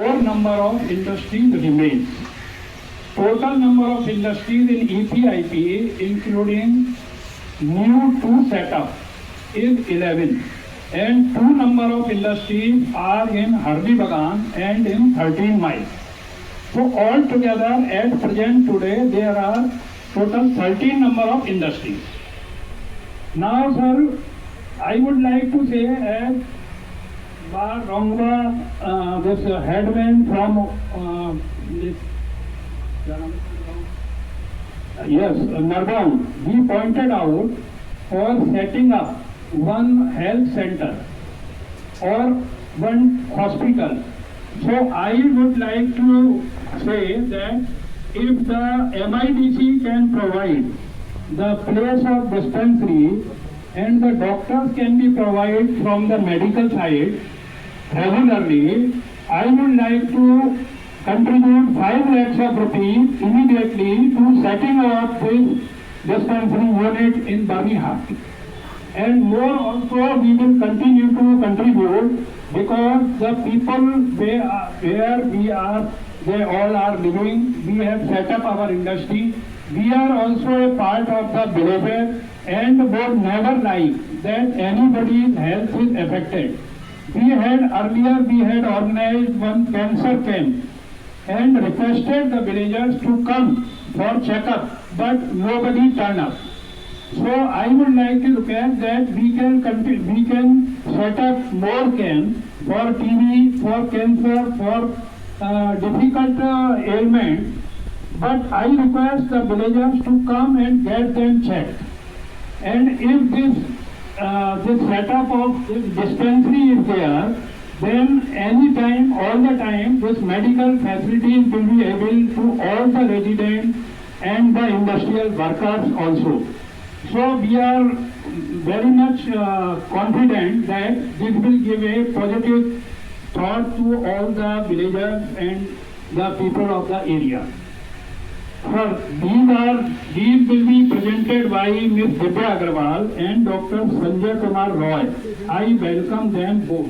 Core number of industries remains. Total number of industries in EPIP, including new two setup, is 11, and two number of industries are in Hardi Bagan and in 13 miles. So altogether, at present today, there are total 13 number of industries. Now, sir, I would like to say as Rongwa, this headman from this, yes, Narbonne, he pointed out for setting up one health center or one hospital. So I would like to say that if the MIDC can provide the place of dispensary and the doctors can be provided from the medical side regularly, I would like to contribute 5 lakhs of rupees immediately to setting up this dispensary unit in Birmingham. And more also we will continue to contribute because the people where we are, they all are living. We have set up our industry. We are also a part of the villages and would never like that anybody's health is affected. We had organized one cancer camp and requested the villagers to come for checkup, but nobody turned up. So I would like to request that we can set up more camps for TB, for cancer, for difficult ailments. But I request the villagers to come and get them checked. And if this setup of this dispensary is there, then anytime, all the time, this medical facilities will be able to all the residents and the industrial workers also. So we are very much confident that this will give a positive thought to all the villagers and the people of the area. These will be presented by Ms. Divya Agarwal and Dr. Sanjay Kumar Roy. I welcome them both.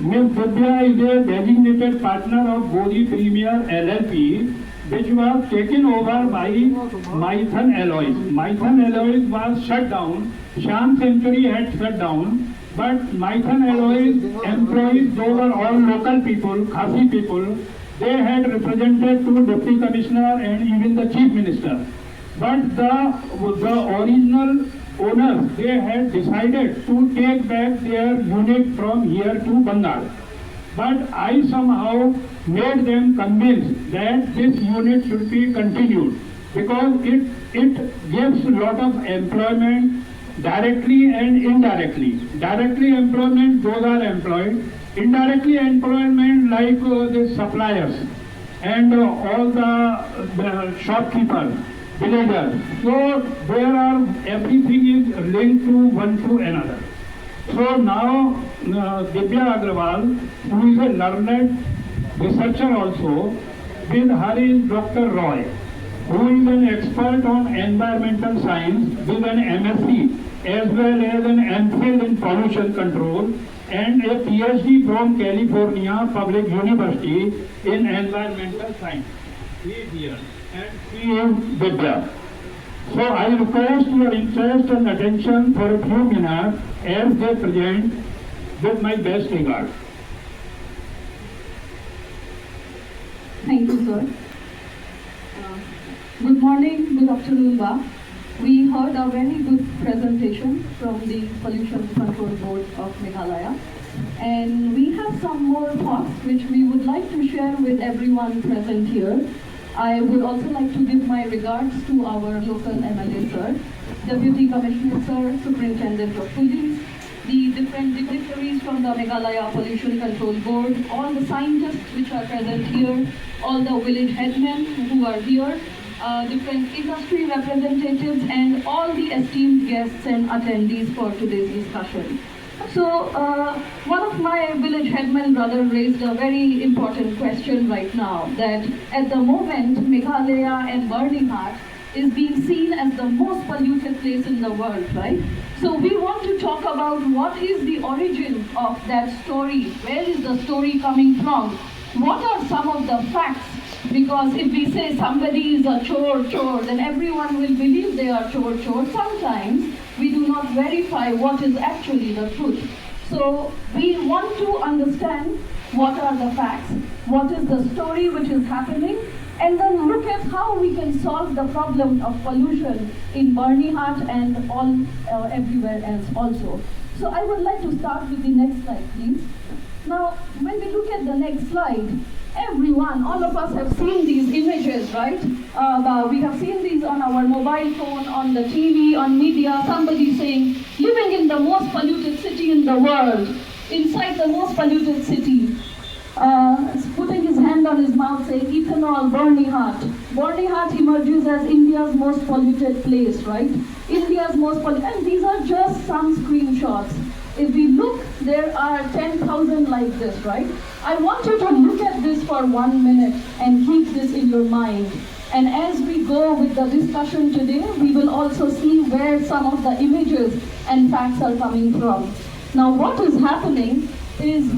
Ms. Divya is a designated partner of Bodhi Premier LLP, which was taken over by Mython Alloys. Mython Alloys was shut down. Shan Century had shut down. But Mython Alloys employees, they were all local people, Khasi people. They had represented to Deputy Commissioner and even the Chief Minister. But the original owners, they had decided to take back their unit from here to Bengal. But I somehow made them convinced that this unit should be continued because it gives a lot of employment directly and indirectly. Directly employment, those are employed. Indirectly employment like the suppliers and all the shopkeepers, villagers. So everything is linked to one to another. So now Divya Agarwal, who is a learned researcher also, with her is Dr. Roy, who is an expert on environmental science with an MSc as well as an MPhil in pollution control and a PhD from California Public University in environmental science. He is here and she is Vidya. So I request your interest and attention for a few minutes as they present with my best regards. Thank you, sir. Good morning, good afternoon, Ba. We heard a very good presentation from the Pollution Control Board of Meghalaya. And we have some more thoughts which we would like to share with everyone present here. I would also like to give my regards to our local MLA, sir, Deputy Commissioner, sir, Superintendent of Police, the different dignitaries from the Meghalaya Pollution Control Board, all the scientists which are present here, all the village headmen who are here, different industry representatives and all the esteemed guests and attendees for today's discussion. So, one of my village headmen brother raised a very important question right now, that at the moment Meghalaya and Birmingham is being seen as the most polluted place in the world, right? So we want to talk about what is the origin of that story, where is the story coming from, what are some of the facts, because if we say somebody is a chore, then everyone will believe they are chore. Sometimes we do not verify what is actually the truth. So we want to understand what are the facts, what is the story which is happening, and then look at how we can solve the problem of pollution in Barneyhat and everywhere else also. So I would like to start with the next slide, please. Now, when we look at the next slide, everyone, all of us have seen these images, right? We have seen these on our mobile phone, on the TV, on media, somebody saying, living in the most polluted city in the world, inside the most polluted city, putting his hand on his mouth saying, ethanol, Barneyhat. Barneyhat emerges as India's most polluted place, right? India's most polluted, and these are just some screenshots. If we look, there are 10,000 like this, right? I want you to look at this for 1 minute and keep this in your mind. And as we go with the discussion today, we will also see where some of the images and facts are coming from. Now, what is happening is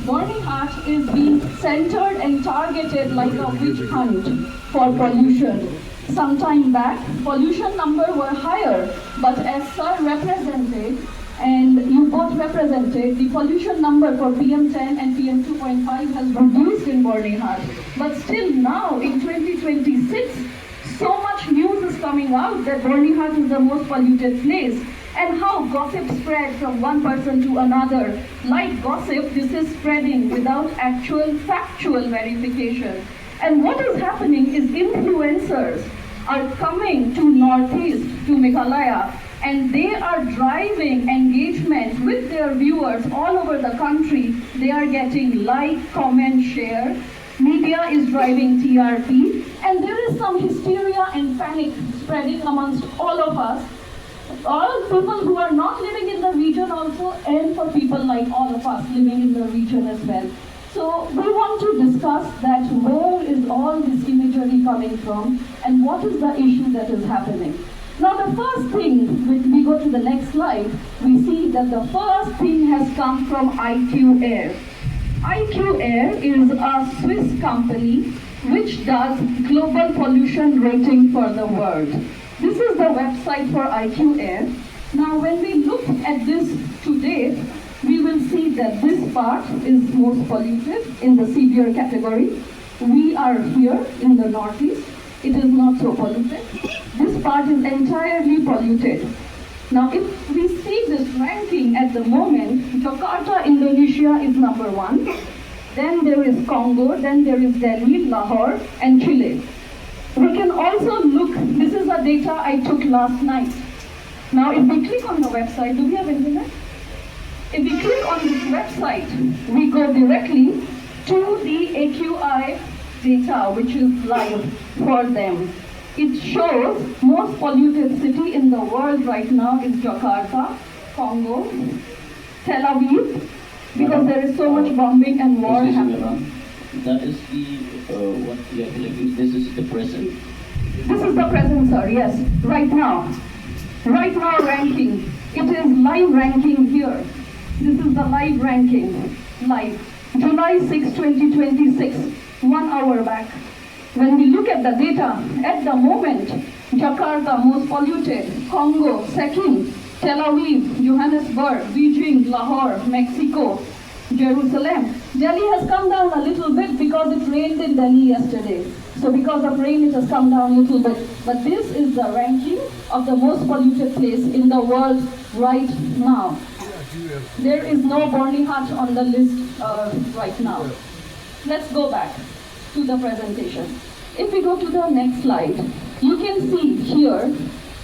Barneyhat is being centered and targeted like a witch hunt for pollution. Some time back, pollution numbers were higher, but as Sir represented, and you both represented, the pollution number for PM10 and PM2.5 has reduced in Barneyhat. But still now, in 2026, so much news is coming out that Barneyhat is the most polluted place, and how gossip spread from one person to another. Like gossip, this is spreading without actual factual verification. And what is happening is influencers are coming to Northeast, to Meghalaya, and they are driving engagement with their viewers all over the country. They are getting like, comment, share. Media is driving TRP, and there is some hysteria and panic spreading amongst all of us. All people who are not living in the region also, and for people like all of us living in the region as well. So we want to discuss that where is all this imagery coming from and what is the issue that is happening. Now the first thing, when we go to the next slide, we see that the first thing has come from IQ Air. IQ Air is a Swiss company which does global pollution rating for the world. This is the website for IQ Air. Now when we look at this today, we will see that this part is most polluted in the severe category. We are here in the Northeast. It is not so polluted. This part is entirely polluted. Now if we see this ranking at the moment, Jakarta, Indonesia is number 1. Then there is Congo, then there is Delhi, Lahore, and Chile. We can also look, this is the data I took last night. Now if we click on the website, do we have internet? If we click on this website, we go directly to the AQI data, which is live for them. It shows most polluted city in the world right now is Jakarta, Congo, Tel Aviv, because there is so much bombing and war happening. That is the what we are collecting. This is the present. This is the present, sir, yes, right now. Right now ranking. It is live ranking here. This is the live ranking, live. July 6, 2026, 1 hour back. When we look at the data, at the moment, Jakarta most polluted, Congo second, Tel Aviv, Johannesburg, Beijing, Lahore, Mexico, Jerusalem. Delhi has come down a little bit because it rained in Delhi yesterday. So because of rain, it has come down a little bit. But this is the ranking of the most polluted place in the world right now. There is no Barneyhat on the list right now. Let's go back to the presentation. If we go to the next slide, you can see here,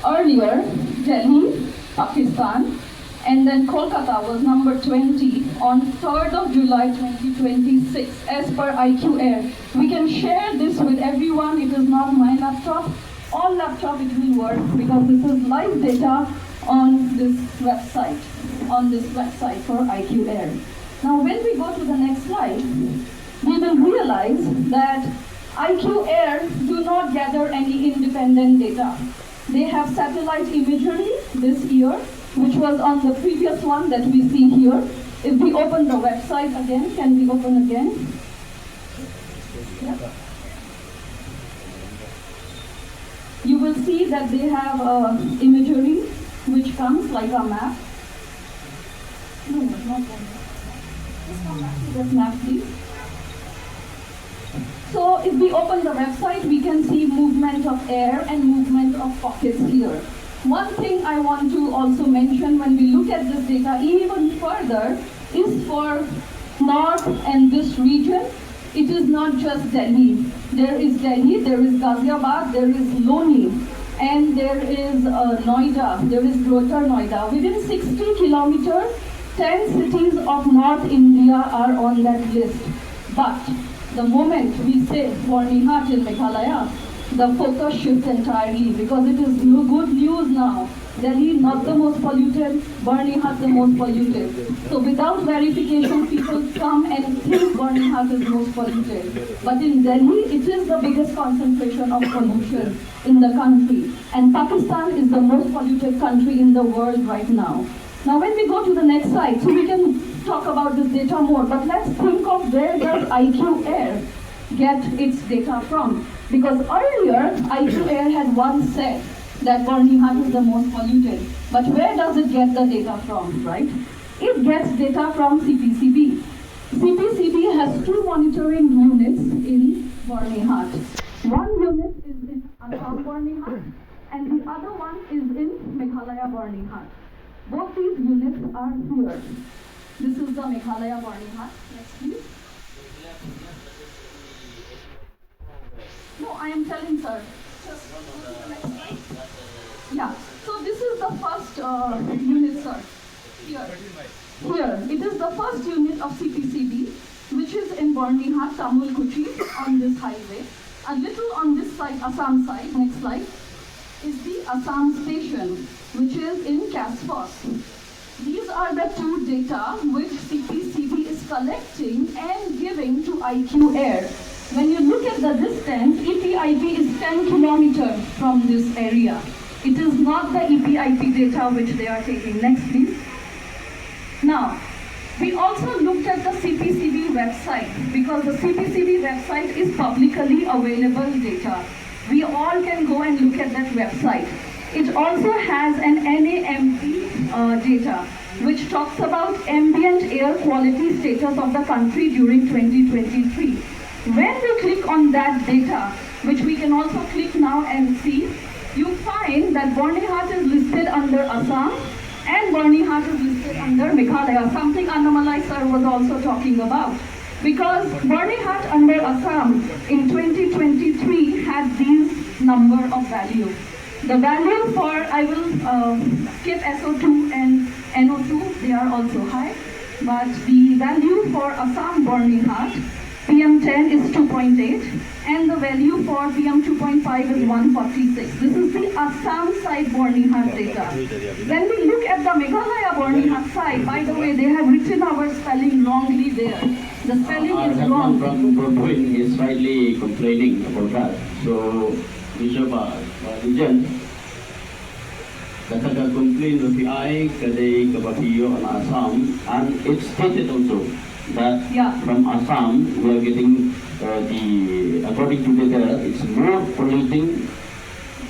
earlier, Delhi, Pakistan, and then Kolkata was number 20 on 3rd of July 2026 as per IQ Air. We can share this with everyone. It is not my laptop. All laptop it will work because this is live data on this website for IQ Air. Now when we go to the next slide, we will realize that IQ Air do not gather any independent data. They have satellite imagery this year which was on the previous one that we see here. If we open the website again, can we open again? Yeah. You will see that they have imagery which comes like a map. No, not one. Just come back to this map, please. So if we open the website, we can see movement of air and movement of pockets here. One thing I want to also mention when we look at this data even further is for north and this region. It is not just Delhi. There is Delhi, there is Ghaziabad, there is Loni, and there is Noida, there is Greater Noida. Within 60 kilometers, 10 cities of North India are on that list. But the moment we say Bornihart in Meghalaya, the focus shifts entirely because it is good news now. Delhi not the most polluted, Bornihart the most polluted. So without verification, people come and think Bornihart is most polluted. But in Delhi, it is the biggest concentration of pollution in the country. And Pakistan is the most polluted country in the world right now. Now when we go to the next slide, so we can talk about this data more, but let's think of where does IQ Air get its data from? Because earlier, IQ Air had once said that Bornihart is the most polluted. But where does it get the data from, right? It gets data from CPCB. CPCB has two monitoring units in Bornihart. One unit is in Assam Bornihart and the other one is in Meghalaya Bornihart. Both these units are here. This is the Meghalaya Bornihart. Next please. No, I am telling sir. Just go to the next slide. Yeah, so this is the first unit, sir. Here. It is the first unit of CPCB, which is in Bornihart, Tamil Kuchi, on this highway. A little on this side, Assam side, next slide, is the Assam station, which is in Casfos. These are the two data which CPCB is collecting and giving to IQ Air. When you look at the distance, EPIP is 10 kilometers from this area. It is not the EPIP data which they are taking. Next, please. Now, we also looked at the CPCB website because the CPCB website is publicly available data. We all can go and look at that website. It also has an NAMP data which talks about ambient air quality status of the country during 2023. When you click on that data, which we can also click now and see, you find that Bornihart is listed under Assam and Bornihart is listed under Meghalaya, something Annamalai sir was also talking about. Because Bornihart under Assam in 2023 had these number of value. The value for, I will skip SO2 and NO2, they are also high. But the value for Assam Bornihart, PM10 is 2.8 and the value for PM2.5 is 146. This is the Assam side Bornihart data. When we look at the Meghalaya Bornihart side, by the way, they have written our spelling wrongly there. The spelling is wrong. From Broadway is slightly complaining about that. So, Bishop Regent, kataga complain of the I, kadai kabahiyo on Assam, and it's stated also that from Assam we are getting according to data, it's more polluting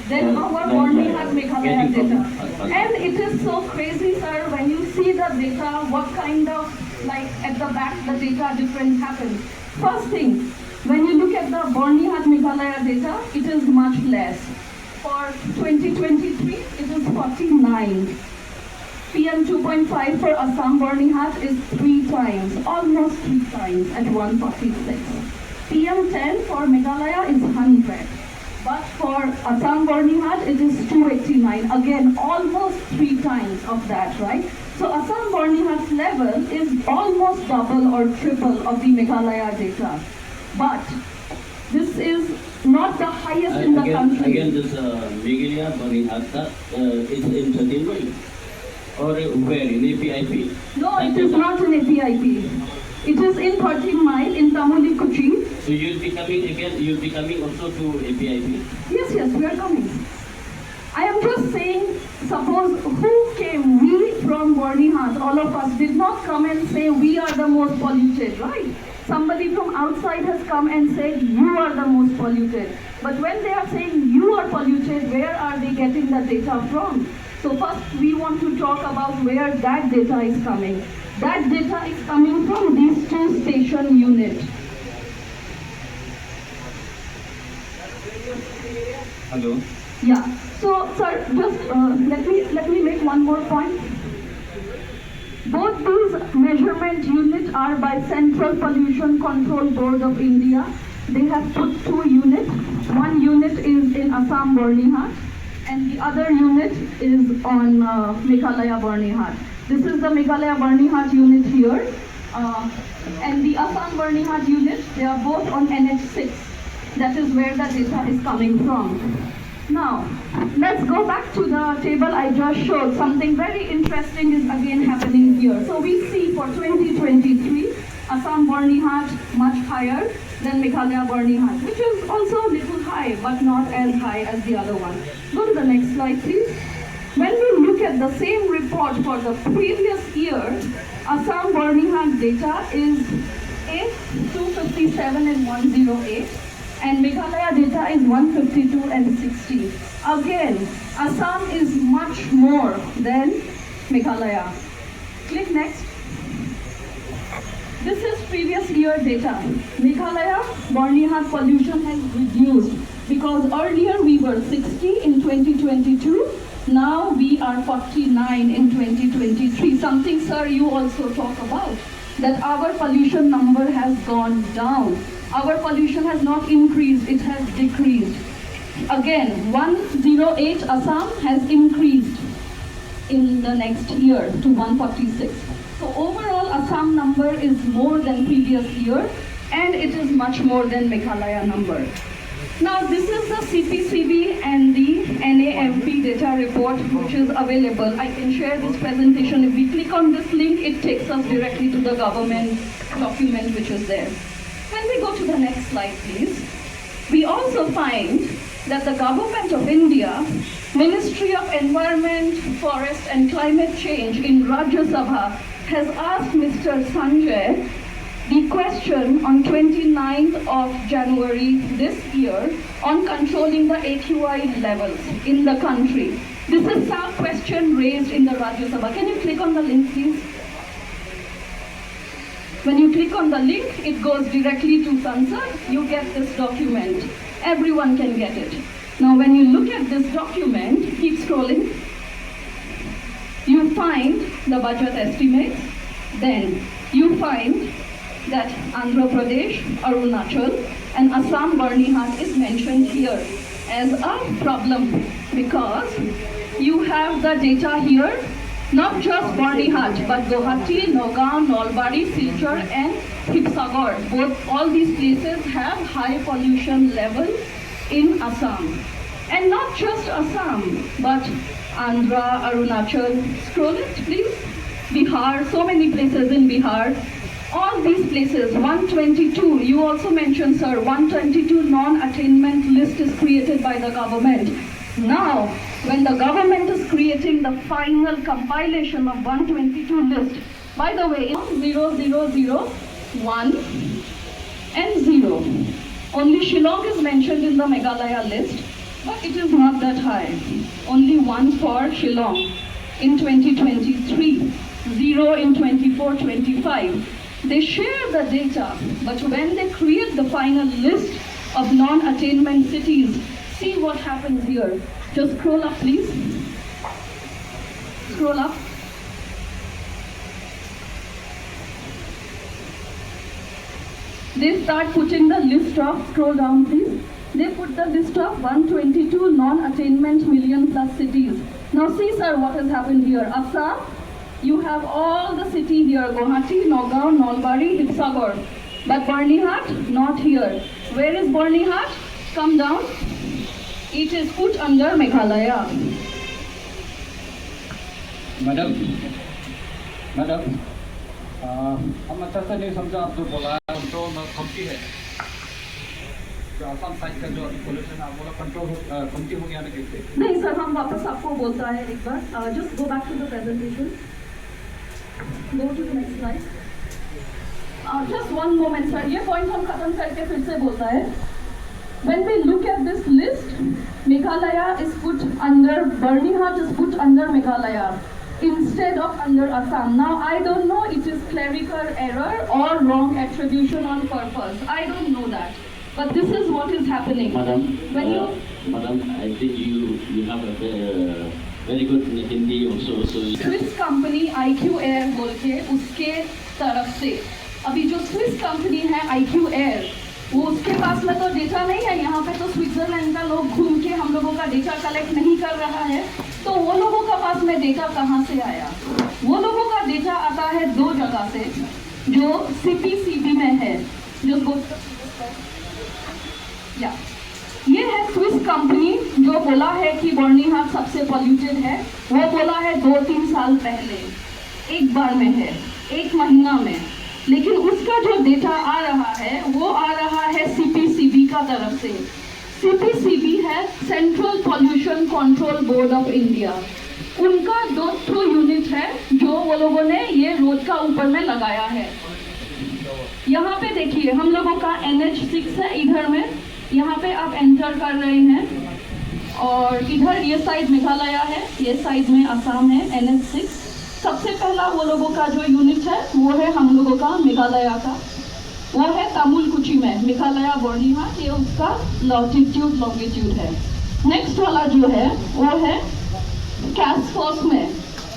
Then our Bornihart Meghalaya data. And it is so crazy, sir, when you see the data, what kind of, like at the back, the data difference happens. First thing, when you look at the Bornihart Meghalaya data, it is much less. For 2023, it is 49. PM2.5 for Assam Bornihart is 3 times, almost 3 times at 146. PM10 for Meghalaya is 100. But for Assam Bornihart, it is 289. Again, almost 3 times of that, right? So Assam Bornihart's level is almost double or triple of the Meghalaya data. But this is not the highest in the country. Again, this Meghalaya Bornihart, it's in Chhattisgarh or where? In APIP? No, it is not in APIP. It is in 13 Mile in Tamuli Kuchi. So you'll be coming again, you'll be coming also to APIP? Yes, we are coming. I am just saying suppose who came? We from Bornihat, all of us did not come and say we are the most polluted, right? Somebody from outside has come and said you are the most polluted. But when they are saying you are polluted, where are they getting the data from? So first we want to talk about where that data is coming. That data is coming from these two station units. Hello. Yeah. So, sir, just let me make one more point. Both these measurement units are by Central Pollution Control Board of India. They have put two units. One unit is in Assam Bornihat, and the other unit is on Meghalaya Bornihat. This is the Meghalaya Bornihat unit here, and the Assam Bornihat unit. They are both on NH6. That is where the data is coming from. Now, let's go back to the table I just showed. Something very interesting is again happening here. So we see for 2023, Assam Bornihat much higher than Meghalaya Bornihat, which is also a little high, but not as high as the other one. Go to the next slide, please. When we look at the same report for the previous year, Assam Bornihat data is 8, 257 and 108. And Meghalaya data is 152 and 60. Again, Assam is much more than Meghalaya. Click next. This is previous year data. Meghalaya Bornihat pollution has reduced because earlier we were 60 in 2022. Now we are 49 in 2023. Something, sir, you also talk about, that our pollution number has gone down. Our pollution has not increased, it has decreased. Again, 108 Assam has increased in the next year to 146. So overall, Assam number is more than previous year, and it is much more than Meghalaya number. Now, this is the CPCB and the NAMP data report, which is available. I can share this presentation. If we click on this link, it takes us directly to the government document, which is there. When we go to the next slide, please, we also find that the Government of India, Ministry of Environment, Forest and Climate Change in Rajya Sabha has asked Mr. Sanjay the question on 29th of January this year on controlling the AQI levels in the country. This is some question raised in the Rajya Sabha. Can you click on the link, please? When you click on the link, it goes directly to Sansad. You get this document. Everyone can get it. Now, when you look at this document, keep scrolling. You find the budget estimates. Then you find that Andhra Pradesh, Arunachal, and Assam Bornihat is mentioned here as a problem because you have the data here. Not just Bornihat, but Guwahati, Nagaon, Nalbari, Silchar, and Hipsagar. All these places have high pollution level in Assam. And not just Assam, but Andhra, Arunachal. Scroll it, please. Bihar, so many places in Bihar. All these places, 122, you also mentioned, sir, 122 non-attainment list is created by the government. Now, when the government is creating the final compilation of 122 list, by the way, it's 0, 1 and 0. Only Shillong is mentioned in the Meghalaya list, but it is not that high. Only 1 for Shillong in 2023, 0 in 24-25. They share the data, but when they create the final list of non-attainment cities, see what happens here. Just scroll up, please. Scroll up. They start putting the list of, scroll down please. They put the list of 122 non-attainment million plus cities. Now see, sir, what has happened here. Assam, you have all the city here, Guwahati, Nagaon, Nalbari, Hipsagar. But Bornihat, not here. Where is Bornihat? Come down. It is put under Meghalaya. Madam हम अच्छा से नहीं समझा, आप जो बोला है तो मैं थमकी है जो आसाम साइड का जो पोल्यूशन है वो कंट्रोल कमती हो गया ना कैसे? नहीं सर, हम वापस आपको बोलता है एक बार, just go back to the presentation, go to the next slide, just one moment sir, ये पॉइंट हम खत्म करके फिर से बोलता है. When we look at this list, Meghalaya is put under, Barnihart is put under Meghalaya instead of under Assam. Now I don't know it is clerical error or wrong attribution on purpose. I don't know that. But this is what is happening. Madam, When Madam, I think you have a very good Hindi also. So Swiss company IQ Air बोल के उसके तरफ से, अभी जो Swiss company है IQ Air, वो उसके पास में तो डेटा नहीं है. यहाँ पे तो स्विट्जरलैंड का लोग घूम के हम लोगों का डेटा कलेक्ट नहीं कर रहा है, तो वो लोगों का पास में डेटा कहाँ से आया? वो लोगों का डेटा आता है दो जगह से, जो CPCB में है, जो या ये है स्विस कंपनी जो बोला है कि बर्निहाट सबसे पॉल्यूटेड है. वो बोला है 2-3 साल पहले, एक बार में है, एक महीना में. लेकिन उसका जो डेटा आ रहा है वो आ रहा है CPCB का तरफ से. CPCB है central pollution control board of India. उनका 2 यूनिट है जो वो लोगों ने ये रोड का ऊपर में लगाया है. यहाँ पे देखिए हम लोगों का NH6 है इधर में, यहाँ पे आप एंटर कर रहे हैं, और इधर ये साइड मेघालय है, ये साइड में असम है, NH6. सबसे पहला वो लोगों का जो यूनिट है वो है हम लोगों का मेघालय का, वो है तामुलकुची में, मेघालय बर्निहाट, ये उसका लॉटिट्यूड लॉन्गिट्यूड है. नेक्स्ट वाला जो है वो है कैसफॉस में,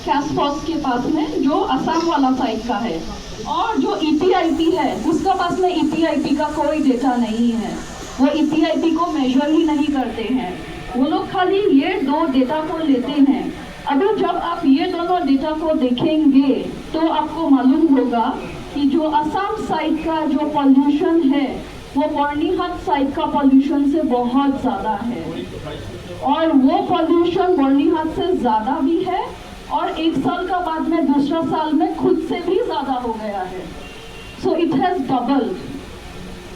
कैसफॉस के पास में जो असम वाला साइड का है. और जो EPIP है उसका पास में EPIP का कोई डेटा नहीं है. वो EPIP को मेजर ही नहीं करते हैं, वो लोग खाली ये 2 डेटा को लेते हैं. अभी जब आप ये दोनों डेटा को देखेंगे तो आपको मालूम होगा कि जो असम साइड का जो पॉल्यूशन है वो बर्निहाट साइड का पॉल्यूशन से बहुत ज़्यादा है, और वो पॉल्यूशन बर्निहाट से ज़्यादा भी है, और 1 साल का बाद में दूसरा साल में खुद से भी ज़्यादा हो गया है. So it has doubled.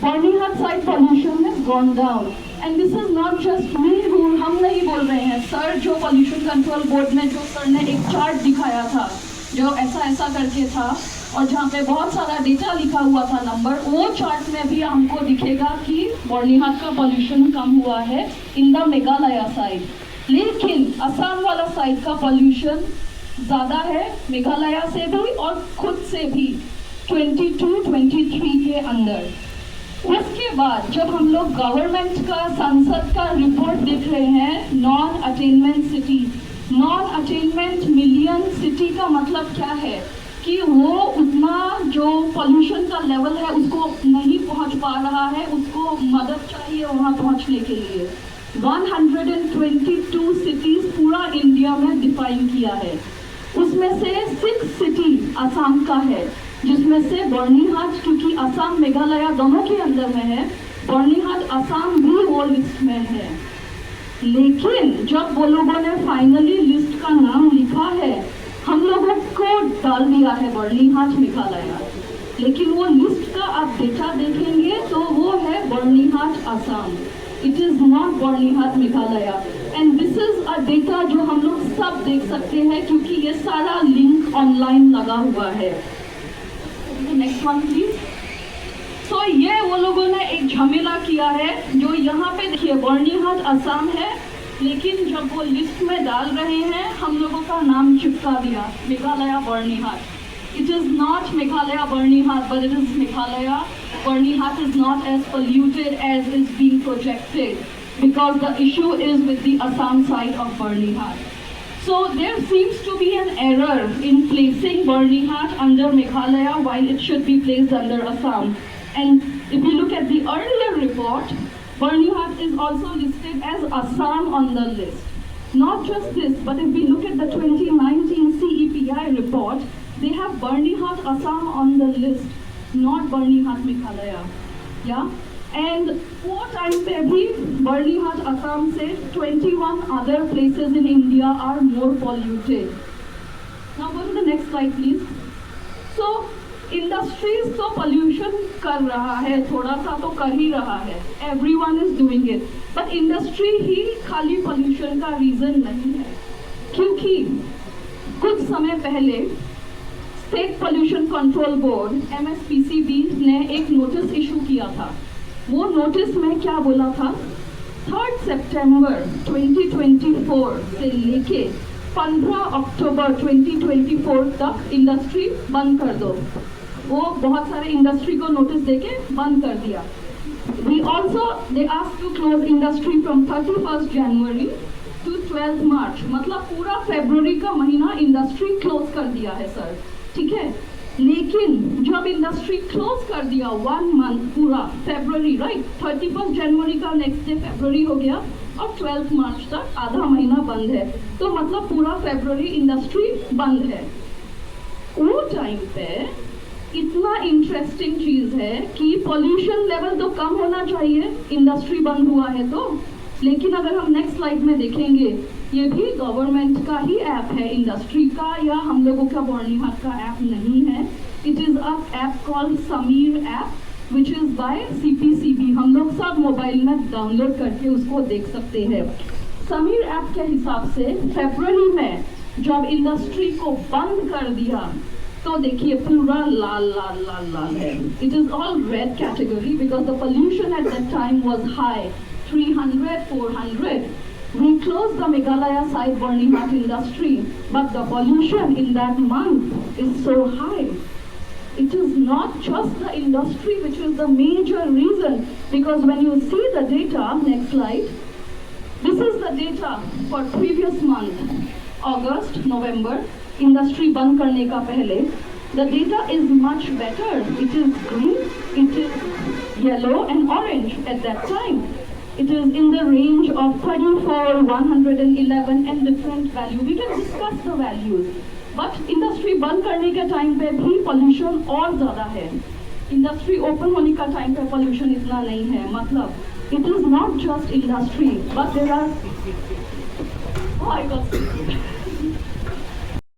Byrnihat side pollution has gone down. And this is not just me, हम नहीं बोल रहे हैं सर. जो पॉल्यूशन कंट्रोल बोर्ड में जो सर ने एक चार्ट दिखाया था जो ऐसा करके था, और जहाँ पे बहुत सारा डेटा लिखा हुआ था नंबर, वो चार्ट में भी हमको दिखेगा कि बर्निहाट का पॉल्यूशन कम हुआ है इन द मेघालय साइड. लेकिन असम वाला साइड का पॉल्यूशन ज़्यादा है मेघालय से भी और खुद से भी 22-23 के अंदर. उसके बाद जब हम लोग गवर्नमेंट का, संसद का रिपोर्ट देख रहे हैं, non attainment city, non attainment million city का मतलब क्या है कि वो उतना जो पॉल्यूशन का लेवल है उसको नहीं पहुंच पा रहा है, उसको मदद चाहिए वहाँ पहुँचने के लिए. 122 सिटीज पूरा इंडिया में डिफाइन किया है, उसमें से 6 सिटी असम का है, जिसमें से बर्निहाट, क्योंकि असम मेघालय दोनों के अंदर में है, बर्निहाट असम भी वो लिस्ट में है. लेकिन जब वो लोगों ने फाइनली लिस्ट का नाम लिखा है, हम लोगों को डाल दिया है बर्निहाट मेघालय, लेकिन वो लिस्ट का आप डेटा देखेंगे तो वो है Byrnihat Assam. It is not Byrnihat Meghalaya. And this is a data जो हम लोग सब देख सकते हैं क्योंकि ये सारा लिंक ऑनलाइन लगा हुआ है. Next one please. तो ये वो लोगों ने एक झमेला किया है जो यहाँ पे देखिए बर्निहाट असम है, लेकिन जब वो लिस्ट में डाल रहे हैं हम लोगों का नाम चिपका दिया Meghalaya Byrnihat. It is not Meghalaya Barnihat, but it is Meghalaya. Barnihat is not as polluted as is being projected because the issue is with the Assam side of Barnihat. So there seems to be an error in placing Barnihat under Meghalaya while it should be placed under Assam. And if you look at the earlier report, Barnihat is also listed as Assam on the list. Not just this, but if we look at the 2019 CEPI report, they have Barnihat Assam on the list, not Barnihat Meghalaya. Yeah? And वो time पे भी बर्निहाट असम से 21 other places in India are more polluted. Now go to the next slide please. So industries तो pollution कर रहा है, थोड़ा सा तो कर ही रहा है, everyone is doing it, but industry ही खाली पोल्यूशन का रीजन नहीं है, क्योंकि कुछ समय पहले state pollution control board MSPCB ने एक नोटिस इशू किया था। वो नोटिस में क्या बोला था, 3 सितंबर 2024 से लेके 15 अक्टूबर 2024 तक इंडस्ट्री बंद कर दो। वो बहुत सारे इंडस्ट्री को नोटिस देके बंद कर दिया। We also they asked to close industry from 31st January to 12th March, मतलब पूरा फरवरी का महीना इंडस्ट्री क्लोज कर दिया है सर, ठीक है। लेकिन जब इंडस्ट्री क्लोज कर दिया 1 मंथ पूरा फरवरी, राइट, 31st जनवरी का नेक्स्ट डे फरवरी हो गया और 12th मार्च तक आधा महीना बंद है, तो मतलब पूरा फरवरी इंडस्ट्री बंद है। वो टाइम पे इतना इंटरेस्टिंग चीज है कि पॉल्यूशन लेवल तो कम होना चाहिए, इंडस्ट्री बंद हुआ है तो, लेकिन अगर हम नेक्स्ट स्लाइड में देखेंगे, ये भी गवर्नमेंट का ही ऐप है, इंडस्ट्री का या हम लोगों का बर्नीहाट का ऐप नहीं है। It is a app called Sameer app which is by CPCB। हम लोग सब मोबाइल में डाउनलोड करके उसको देख सकते हैं। समीर ऐप के हिसाब से फरवरी में जब इंडस्ट्री को बंद कर दिया तो देखिए पूरा लाल लाल लाल लाल है। It is all red category because the pollution at that time was high, 300, 400. We closed the Meghalaya site Burnihart industry, but the pollution in that month is so high. It is not just the industry which is the major reason, because when you see the data, next slide, this is the data for previous month, August, November, industry बंद करने का पहले, the data is much better. It is green, it is yellow and orange at that time. It is in the range of 34, 111 and different value. We can discuss the values. But industry बंद करने के time पे भी pollution और ज़्यादा है। Industry open होने का टाइम पे pollution इतना नहीं है। मतलब it is not just industry, but there are, oh I got